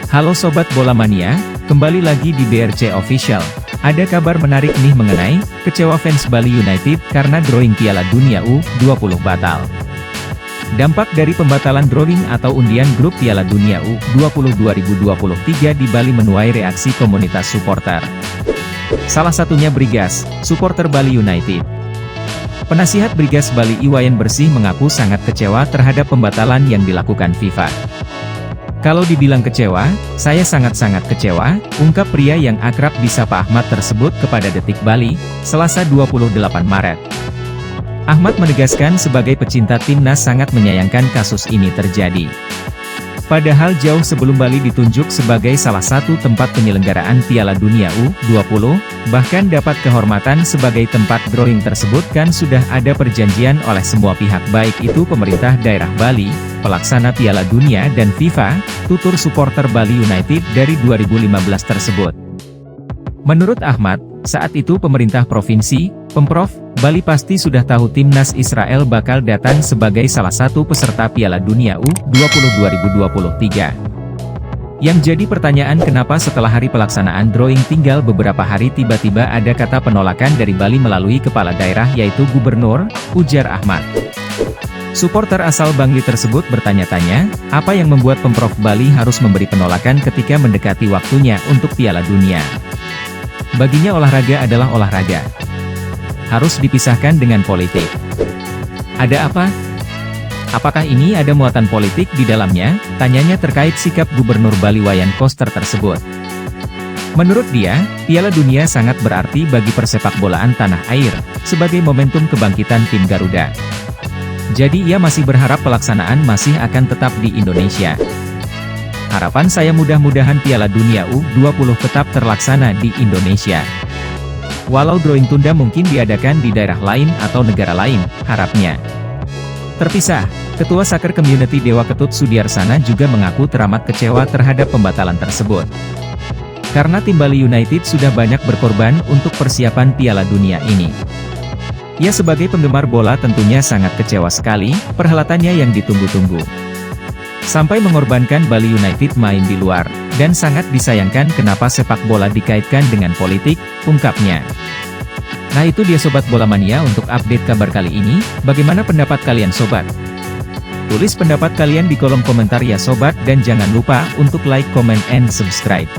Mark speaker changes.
Speaker 1: Halo Sobat Bola Mania, kembali lagi di BRC Official. Ada kabar menarik nih mengenai kecewa fans Bali United karena drawing Piala Dunia U20 batal. Dampak dari pembatalan drawing atau undian grup Piala Dunia U20 2023 di Bali menuai reaksi komunitas supporter. Salah satunya Brigas, supporter Bali United. Penasihat Brigas Bali Iwayan Bersih mengaku sangat kecewa terhadap pembatalan yang dilakukan FIFA. Kalau dibilang kecewa, saya sangat-sangat kecewa, ungkap pria yang akrab disapa Ahmad tersebut kepada Detik Bali, Selasa 28 Maret. Ahmad menegaskan sebagai pecinta timnas sangat menyayangkan kasus ini terjadi. Padahal jauh sebelum Bali ditunjuk sebagai salah satu tempat penyelenggaraan Piala Dunia U20, bahkan dapat kehormatan sebagai tempat drawing tersebut kan sudah ada perjanjian oleh semua pihak baik itu pemerintah daerah Bali, pelaksana Piala Dunia dan FIFA, tutur supporter Bali United dari 2015 tersebut. Menurut Ahmad, saat itu pemerintah provinsi, Pemprov, Bali pasti sudah tahu timnas Israel bakal datang sebagai salah satu peserta Piala Dunia U20 2023. Yang jadi pertanyaan kenapa setelah hari pelaksanaan drawing tinggal beberapa hari tiba-tiba ada kata penolakan dari Bali melalui kepala daerah yaitu Gubernur, ujar Ahmad. Supporter asal Bangli tersebut bertanya-tanya, apa yang membuat Pemprov Bali harus memberi penolakan ketika mendekati waktunya untuk Piala Dunia. Baginya olahraga adalah olahraga. Harus dipisahkan dengan politik. Ada apa? Apakah ini ada muatan politik di dalamnya? Tanyanya terkait sikap Gubernur Bali Wayan Koster tersebut. Menurut dia, Piala Dunia sangat berarti bagi persepakbolaan tanah air, sebagai momentum kebangkitan tim Garuda. Jadi ia masih berharap pelaksanaan masih akan tetap di Indonesia. Harapan saya mudah-mudahan Piala Dunia U20 tetap terlaksana di Indonesia. Walau drawing tunda mungkin diadakan di daerah lain atau negara lain, harapnya. Terpisah, Ketua Soccer Community Dewa Ketut Sudiarsana juga mengaku teramat kecewa terhadap pembatalan tersebut. Karena tim Bali United sudah banyak berkorban untuk persiapan Piala Dunia ini. Ia sebagai penggemar bola tentunya sangat kecewa sekali, perhelatannya yang ditunggu-tunggu. Sampai mengorbankan Bali United main di luar, dan sangat disayangkan kenapa sepak bola dikaitkan dengan politik, ungkapnya. Nah itu dia Sobat Bola Mania untuk update kabar kali ini, bagaimana pendapat kalian Sobat? Tulis pendapat kalian di kolom komentar ya Sobat dan jangan lupa untuk like, comment, and subscribe.